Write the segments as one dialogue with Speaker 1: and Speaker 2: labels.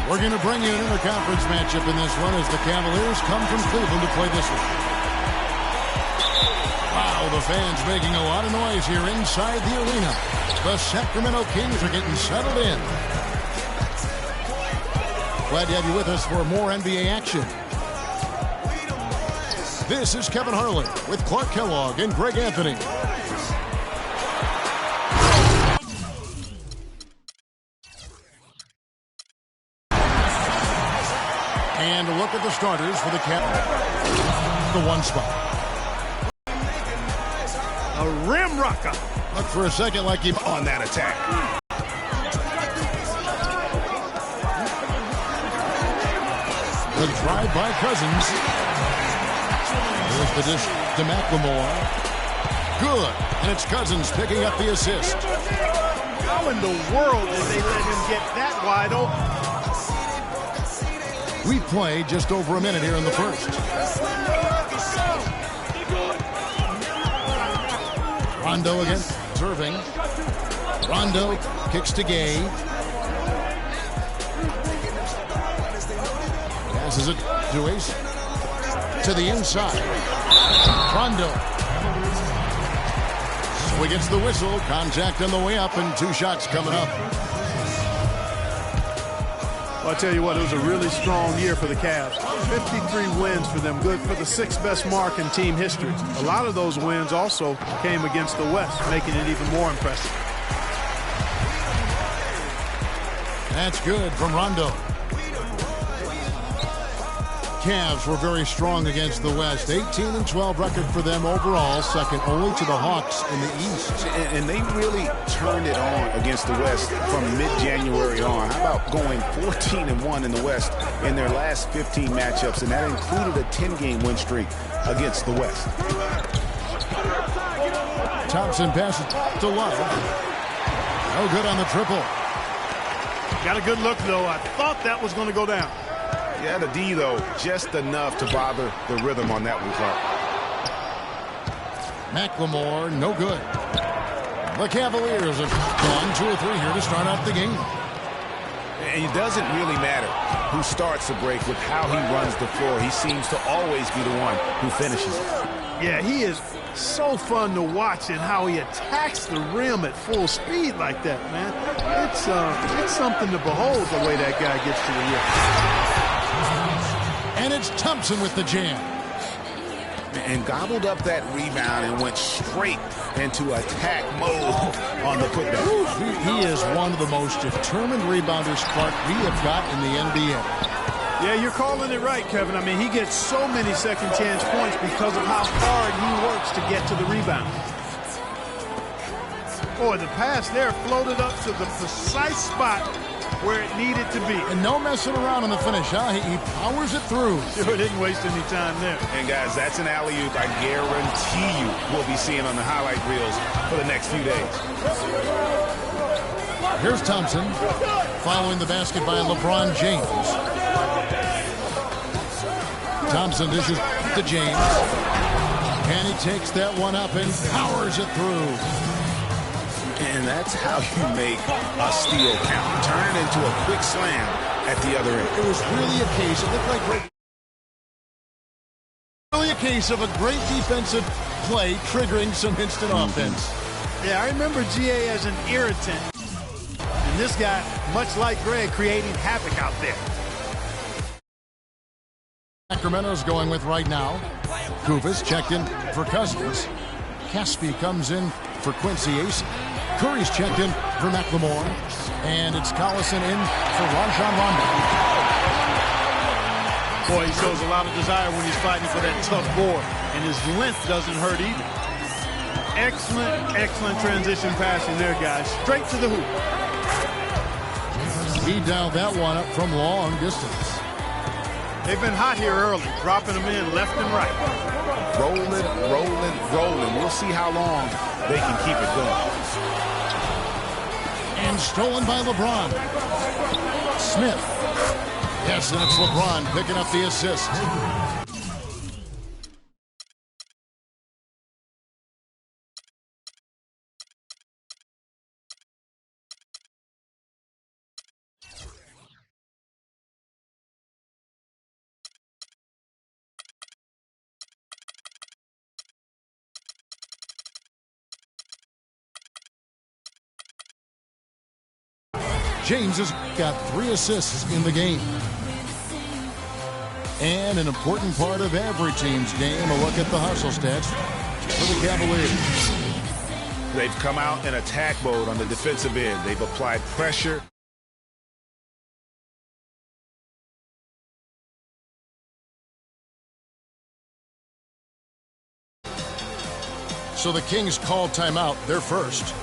Speaker 1: We're going to bring you an interconference matchup in this one as the Cavaliers come from Cleveland to play this one. Wow, the fans making a lot of noise here inside the arena. The Sacramento Kings are getting settled in. Glad to have you with us for more NBA action. This is Kevin Harlan with Clark Kellogg and Greg Anthony. And a look at the starters for the Cavs. The one spot.
Speaker 2: A rim rocker.
Speaker 1: Look for a second like he
Speaker 3: on that attack.
Speaker 1: The drive by Cousins. There's the dish to McLemore. Good. And it's Cousins picking up the assist.
Speaker 2: How in the world did they let him get that wide open?
Speaker 1: We played just over a minute here in the first. Rondo against serving. Rondo kicks to Gay. Passes it to Ace. To the inside. Rondo. So he gets the whistle. Contact on the way up and 2 shots coming up.
Speaker 2: Well, I'll tell you what, it was a really strong year for the Cavs. 53 wins for them, good for the 6th best mark in team history. A lot of those wins also came against the West, making it even more impressive.
Speaker 1: That's good from Rondo. Cavs were very strong against the West. 18-12 record for them overall, second only to the Hawks in the East.
Speaker 3: And they really turned it on against the West from mid-January on. How about going 14-1 in the West in their last 15 matchups, and that included a 10-game win streak against the West.
Speaker 1: Thompson passes to Love. No good on the triple.
Speaker 2: Got a good look, though. I thought that was going to go down.
Speaker 3: Yeah, the D, though, just enough to bother the rhythm on that one, Clark.
Speaker 1: McLemore, no good. The Cavaliers have gone 2 or 3 here to start out the game.
Speaker 3: And it doesn't really matter who starts the break with how he runs the floor. He seems to always be the one who finishes it.
Speaker 2: Yeah, he is so fun to watch and how he attacks the rim at full speed like that, man. It's something to behold the way that guy gets to the rim.
Speaker 1: And it's Thompson with the jam.
Speaker 3: And gobbled up that rebound and went straight into attack mode on the putback.
Speaker 1: He is one of the most determined rebounders, Clark, we have got in the NBA.
Speaker 2: Yeah, you're calling it right, Kevin. I mean, he gets so many second chance points because of how hard he works to get to the rebound. Boy, the pass there floated up to the precise spot where it needed to be.
Speaker 1: And no messing around on the finish, huh? He powers it through.
Speaker 2: Sure didn't waste any time there.
Speaker 3: And guys, that's an alley-oop I guarantee you we'll be seeing on the highlight reels for the next few days.
Speaker 1: Here's Thompson following the basket by LeBron James. Thompson dishes to James. And he takes that one up and powers it through.
Speaker 3: And that's how you make a steal count. Turn it into a quick slam at the other end.
Speaker 1: It was really a case, it looked like really a case of a great defensive play triggering some instant offense.
Speaker 2: Yeah, I remember GA as an irritant. And this guy, much like Greg, creating havoc out there.
Speaker 1: Sacramento's going with right now. Kufis checked in for Cousins. Caspi comes in for Quincy Ace. Curry's checked in for McLemore. And it's Collison in for Rajon Rondo.
Speaker 2: Boy, he shows a lot of desire when he's fighting for that tough board. And his length doesn't hurt either. Excellent, excellent transition passing there, guys. Straight to the hoop.
Speaker 1: He dialed that one up from long distance.
Speaker 2: They've been hot here early, dropping them in left and right.
Speaker 3: Rolling, rolling, rolling. We'll see how long they can keep it going.
Speaker 1: And stolen by LeBron. Smith. Yes, and it's LeBron picking up the assist. James has got 3 assists in the game. And an important part of every team's game, a look at the hustle stats for the Cavaliers.
Speaker 3: They've come out in attack mode on the defensive end. They've applied pressure.
Speaker 1: So the Kings call timeout. They're first.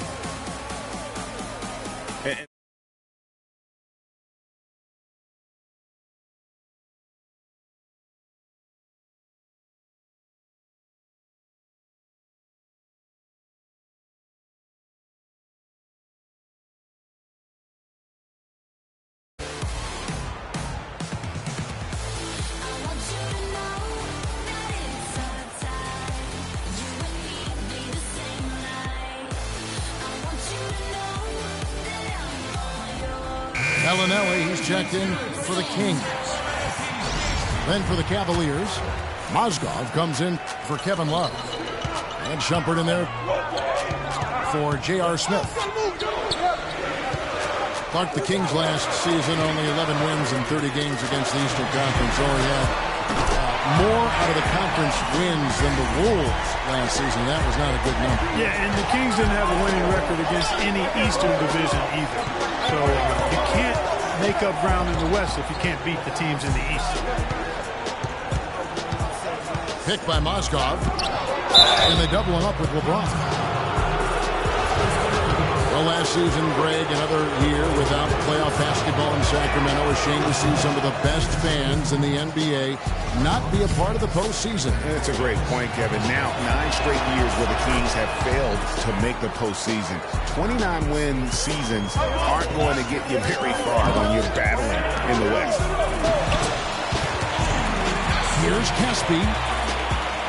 Speaker 1: Bellinelli, he's checked in for the Kings. Then for the Cavaliers, Mozgov comes in for Kevin Love. And Shumpert in there for J.R. Smith. Clark, the Kings last season, only 11 wins in 30 games against the Eastern Conference. Only had more out of the conference wins than the Wolves last season. That was not a good number.
Speaker 2: Yeah, and the Kings didn't have a winning record against any Eastern division either. So you can't make up ground in the West if you can't beat the teams in the East.
Speaker 1: Picked by Mozgov, and they double him up with LeBron. Well, last season, Greg, another year without playoff basketball in Sacramento. A shame to see some of the best fans in the NBA not be a part of the postseason.
Speaker 3: That's a great point, Kevin. Now, 9 straight years where the Kings have failed to make the postseason. 29-win seasons aren't going to get you very far when you're battling in the West.
Speaker 1: Here's Caspi.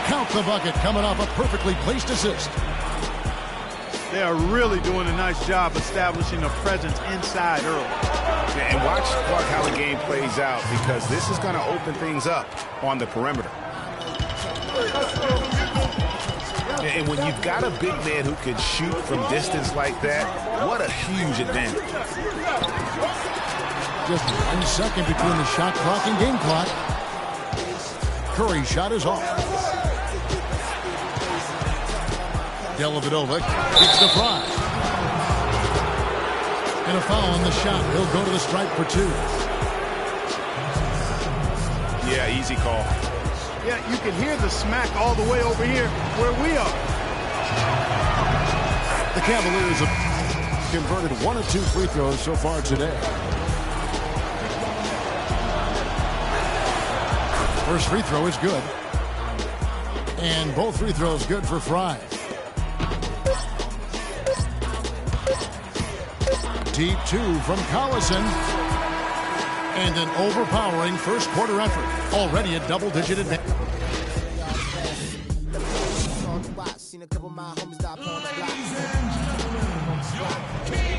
Speaker 1: Count the bucket, coming off a perfectly placed assist.
Speaker 2: They are really doing a nice job establishing a presence inside early.
Speaker 3: And watch how the game plays out, because this is going to open things up on the perimeter. And when you've got a big man who can shoot from distance like that, what a huge advantage.
Speaker 1: Just 1 second between the shot clock and game clock. Curry's shot is off. Dellavedova gets the prize. And a foul on the shot. He'll go to the stripe for 2.
Speaker 3: Yeah, easy call.
Speaker 2: Yeah, you can hear the smack all the way over here where we are.
Speaker 1: The Cavaliers have converted 1 of 2 free throws so far today. First free throw is good. And both free throws good for Fry. Deep 2 from Collison. And an overpowering first quarter effort. Already a double-digit advantage.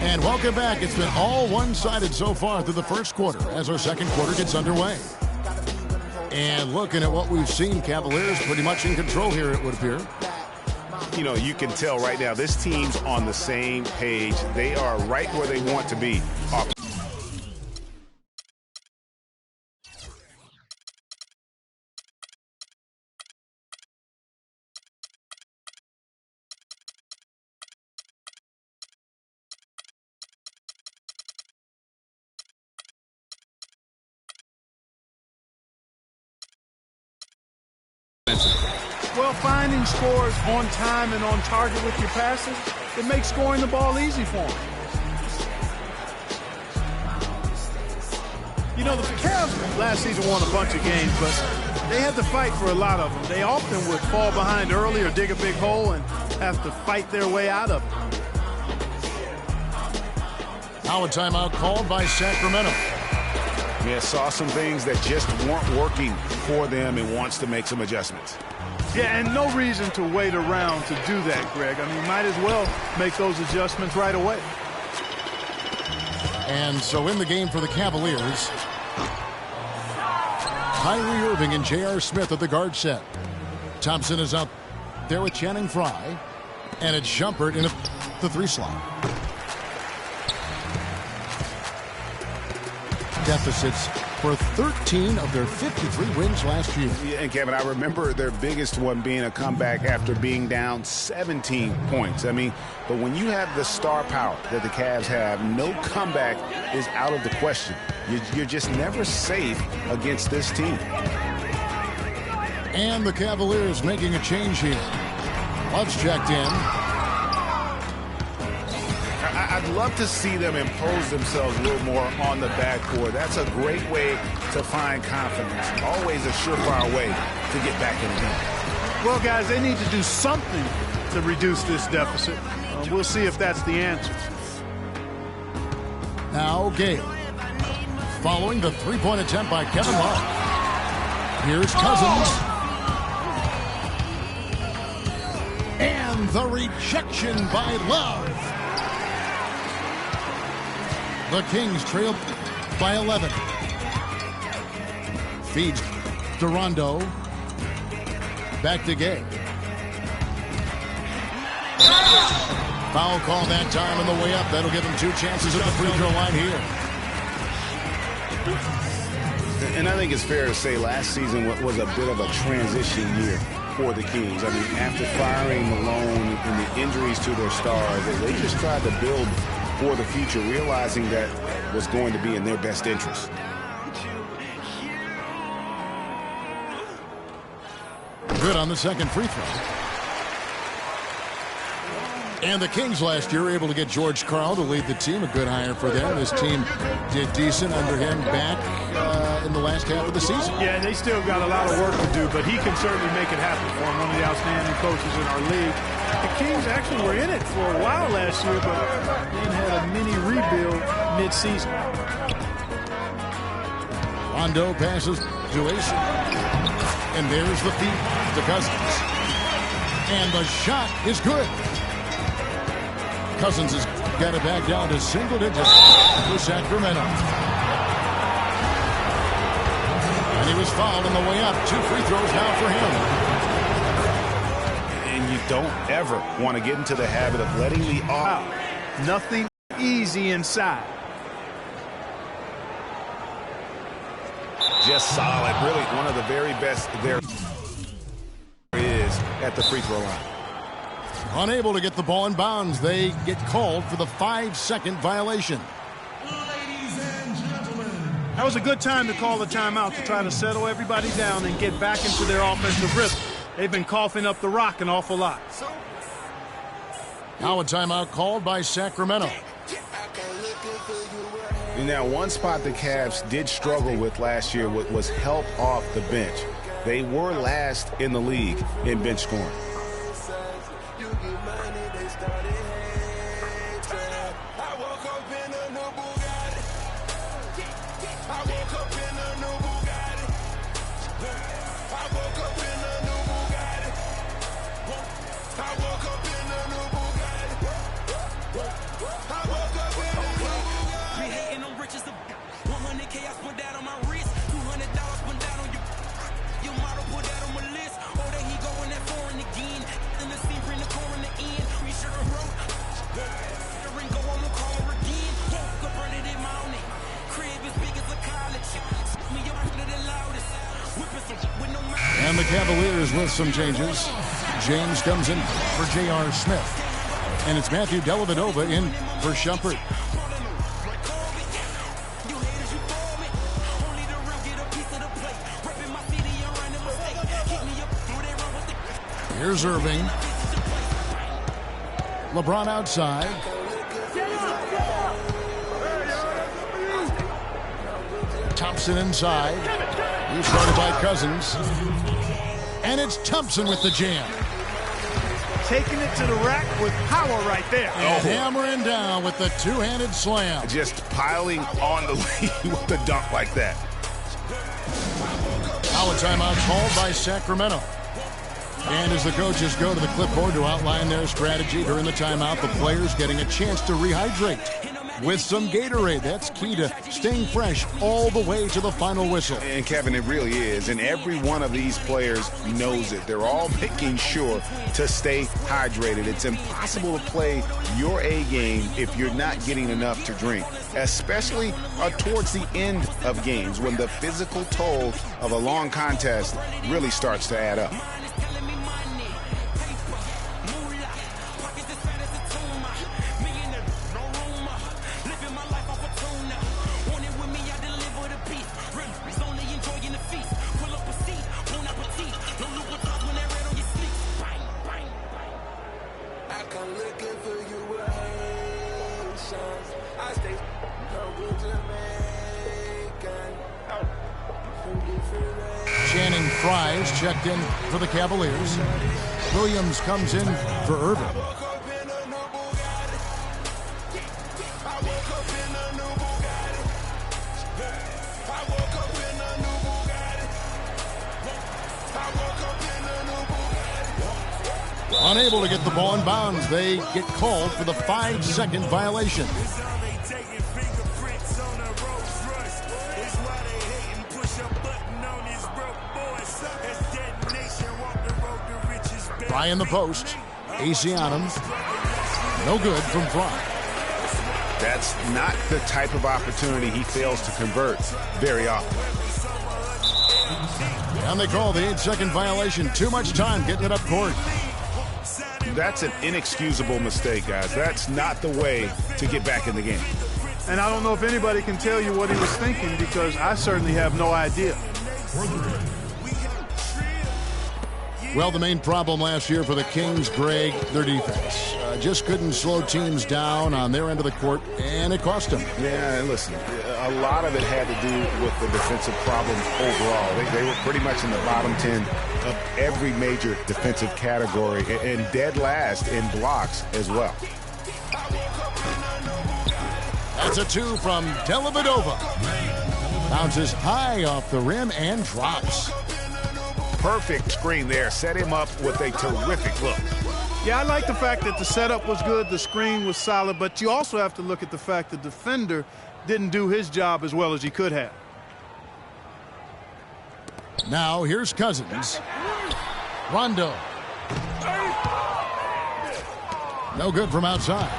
Speaker 1: And welcome back. It's been all one-sided so far through the first quarter as our second quarter gets underway. And looking at what we've seen, Cavaliers pretty much in control here, it would appear.
Speaker 3: You know, you can tell right now this team's on the same page. They are right where they want to be.
Speaker 2: Well, finding scores on time and on target with your passes, it makes scoring the ball easy for them. You know, the Cavs last season won a bunch of games, but they had to fight for a lot of them. They often would fall behind early or dig a big hole and have to fight their way out of it.
Speaker 1: Now a timeout called by Sacramento.
Speaker 3: Yeah, saw some things that just weren't working for them and wants to make some adjustments.
Speaker 2: Yeah, and no reason to wait around to do that, Greg. I mean, might as well make those adjustments right away.
Speaker 1: And so in the game for the Cavaliers, Kyrie Irving and J.R. Smith at the guard set. Thompson is out there with Channing Frye. And it's Shumpert in the 3 slot. deficits for 13 of their 53 wins last year.
Speaker 3: Yeah, and Kevin, I remember their biggest one being a comeback after being down 17 points. I mean, but when you have the star power that the Cavs have, no comeback is out of the question. You're just never safe against this team.
Speaker 1: And the Cavaliers making a change here. Love's checked in.
Speaker 3: I'd love to see them impose themselves a little more on the backcourt. That's a great way to find confidence. Always a surefire way to get back in the game.
Speaker 2: Well, guys, they need to do something to reduce this deficit. We'll see if that's the answer.
Speaker 1: Now Gale. Following the three-point attempt by Kevin Love. Here's Cousins. And the rejection by Love. The Kings trail by 11. Feeds to Rondo. Back to Gay. Foul call that time on the way up. That'll give him 2 chances at the free throw line here.
Speaker 3: And I think it's fair to say last season was a bit of a transition year for the Kings. I mean, after firing Malone and the injuries to their stars, they just tried to build for the future, realizing that was going to be in their best interest.
Speaker 1: Good on the second free throw. And the Kings last year were able to get George Karl to lead the team. A good hire for them. This team did decent under him back in the last half of the season.
Speaker 2: Yeah, they still got a lot of work to do, but he can certainly make it happen for him. One of the outstanding coaches in our league. The Kings actually were in it for a while last year, but then had a mini rebuild mid-season.
Speaker 1: Rondo passes to Ace. And there's the feed to Cousins. And the shot is good. Cousins has got it back down to single digits for Sacramento. And he was fouled on the way up. 2 free throws now for him.
Speaker 3: And you don't ever want to get into the habit of letting the
Speaker 2: Nothing easy inside.
Speaker 3: just solid. Really one of the very best there is at the free throw line.
Speaker 1: Unable to get the ball in bounds. They get called for the 5-second violation.
Speaker 2: That was a good time to call the timeout to try to settle everybody down and get back into their offensive rhythm. They've been coughing up the rock an awful lot.
Speaker 1: Now a timeout called by Sacramento.
Speaker 3: Now, one spot the Cavs did struggle with last year was help off the bench. They were last in the league in bench scoring.
Speaker 1: And the Cavaliers with some changes. James comes in for J.R. Smith. And it's Matthew Dellavedova in for Shumpert. Here's Irving. LeBron outside. Thompson inside. He's guarded by Cousins. And it's Thompson with the jam.
Speaker 2: Taking it to the rack with power right there.
Speaker 1: And hammering down with the two-handed slam.
Speaker 3: Just piling on the lead with the dunk like that.
Speaker 1: Now a timeout called by Sacramento. And as the coaches go to the clipboard to outline their strategy during the timeout, the players getting a chance to rehydrate. with some Gatorade. That's key to staying fresh all the way to the final whistle.
Speaker 3: And Kevin, it really is. And every one of these players knows it. They're all making sure to stay hydrated. It's impossible to play your A game if you're not getting enough to drink, especially towards the end of games when the physical toll of a long contest really starts to add up.
Speaker 1: Checked in for the Cavaliers. Williams comes in for Irvin. Unable to get the ball in bounds. They get called for the 5-second violation. Fry in the post. AC on him. No good from Fry.
Speaker 3: That's not the type of opportunity he fails to convert very often.
Speaker 1: And they call the 8-second violation. Too much time getting it up court.
Speaker 3: That's an inexcusable mistake, guys. That's not the way to get back in the game.
Speaker 2: And I don't know if anybody can tell you what he was thinking, because I certainly have no idea.
Speaker 1: Well, the main problem last year for the Kings, Greg, their defense. Just couldn't slow teams down on their end of the court, and it cost them.
Speaker 3: Yeah, and listen, a lot of it had to do with the defensive problem overall. They were pretty much in the bottom 10 of every major defensive category, and dead last in blocks as well.
Speaker 1: That's a 2 from Dellavedova. Bounces high off the rim and drops.
Speaker 3: Perfect screen there. Set him up with a terrific look.
Speaker 2: Yeah, I like the fact that the setup was good, the screen was solid, but you also have to look at the fact the defender didn't do his job as well as he could have.
Speaker 1: Now here's Cousins. Rondo. No good from outside.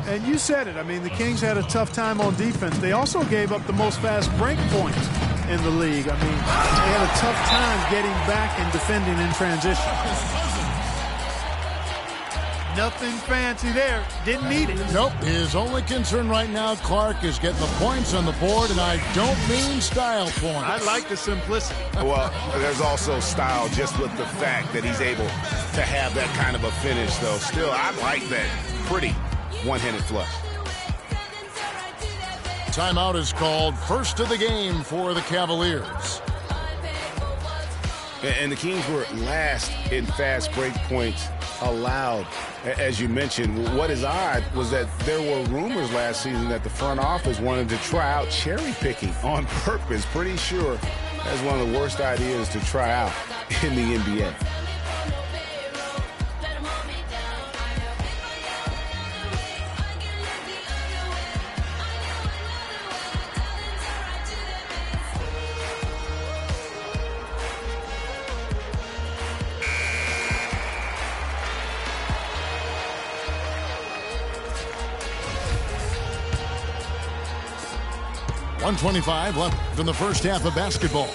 Speaker 2: And you said it. I mean, the Kings had a tough time on defense. They also gave up the most fast break points in the league. I mean, they had a tough time getting back and defending in transition. Nothing fancy there. Didn't need it.
Speaker 1: Nope. His only concern right now, Clark, is getting the points on the board, and I don't mean style points.
Speaker 2: I like the simplicity.
Speaker 3: Well, there's also style just with the fact that he's able to have that kind of a finish, though. Still, I like that pretty one-handed flush.
Speaker 1: Timeout is called. First of the game for the Cavaliers.
Speaker 3: And the Kings were last in fast break points allowed. As you mentioned, what is odd was that there were rumors last season that the front office wanted to try out cherry picking on purpose. Pretty sure that's one of the worst ideas to try out in the NBA.
Speaker 1: .125 left in the first half of basketball.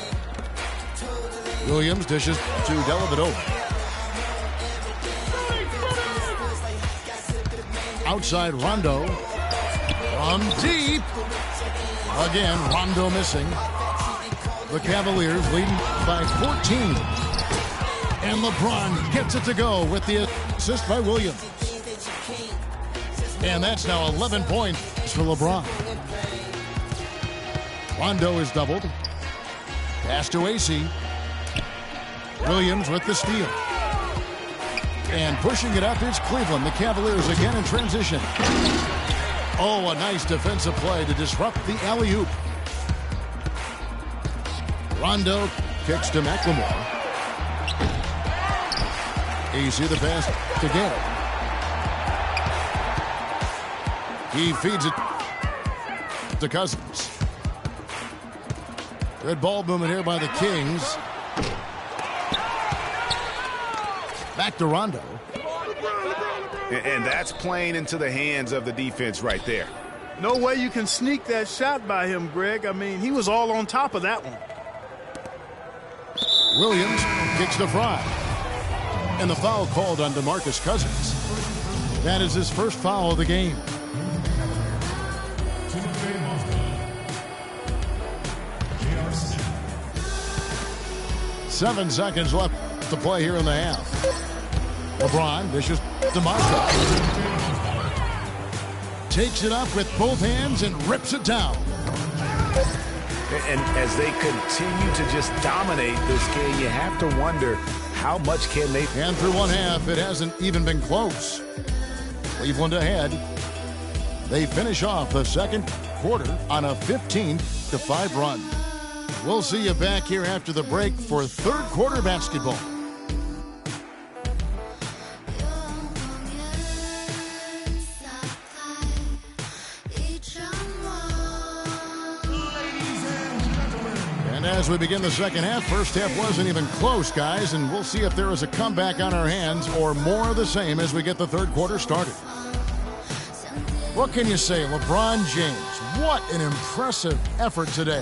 Speaker 1: Williams dishes to Dellavedova. Outside Rondo. From deep. Again, Rondo missing. The Cavaliers leading by 14. And LeBron gets it to go with the assist by Williams. And that's now 11 points for LeBron. Rondo is doubled. Pass to AC. Williams with the steal. And pushing it up is Cleveland. The Cavaliers again in transition. Oh, a nice defensive play to disrupt the alley-oop. Rondo kicks to McLemore. AC the pass to Gay. He feeds it to Cousins. Good ball movement here by the Kings. Back to Rondo.
Speaker 3: And that's playing into the hands of the defense right there.
Speaker 2: No way you can sneak that shot by him, Greg. I mean, he was all on top of that one.
Speaker 1: Williams kicks to Fry. And the foul called on DeMarcus Cousins. That is his first foul of the game. Seven seconds left to play here in the half. LeBron dishes to Montrezl. Takes it up with both hands and rips it down.
Speaker 3: And as they continue to just dominate this game, you have to wonder how much can they...
Speaker 1: And through one half, it hasn't even been close. Cleveland ahead. They finish off the second quarter on a 15-5 run. We'll see you back here after the break for third quarter basketball. And as we begin the second half, first half wasn't even close, guys, and we'll see if there is a comeback on our hands or more of the same as we get the third quarter started. What can you say, LeBron James? What an impressive effort today.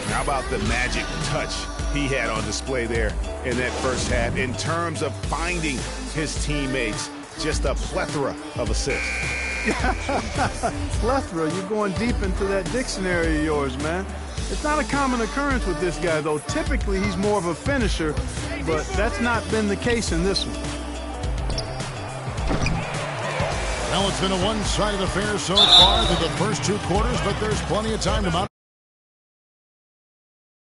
Speaker 3: How about the magic touch he had on display there in that first half in terms of finding his teammates? Just a plethora of assists.
Speaker 2: Plethora, you're going deep into that dictionary of yours, man. It's not a common occurrence with this guy, though. Typically, he's more of a finisher, but that's not been the case in this one.
Speaker 1: Well, it's been a one-sided affair so far through the first two quarters, but there's plenty of time to mount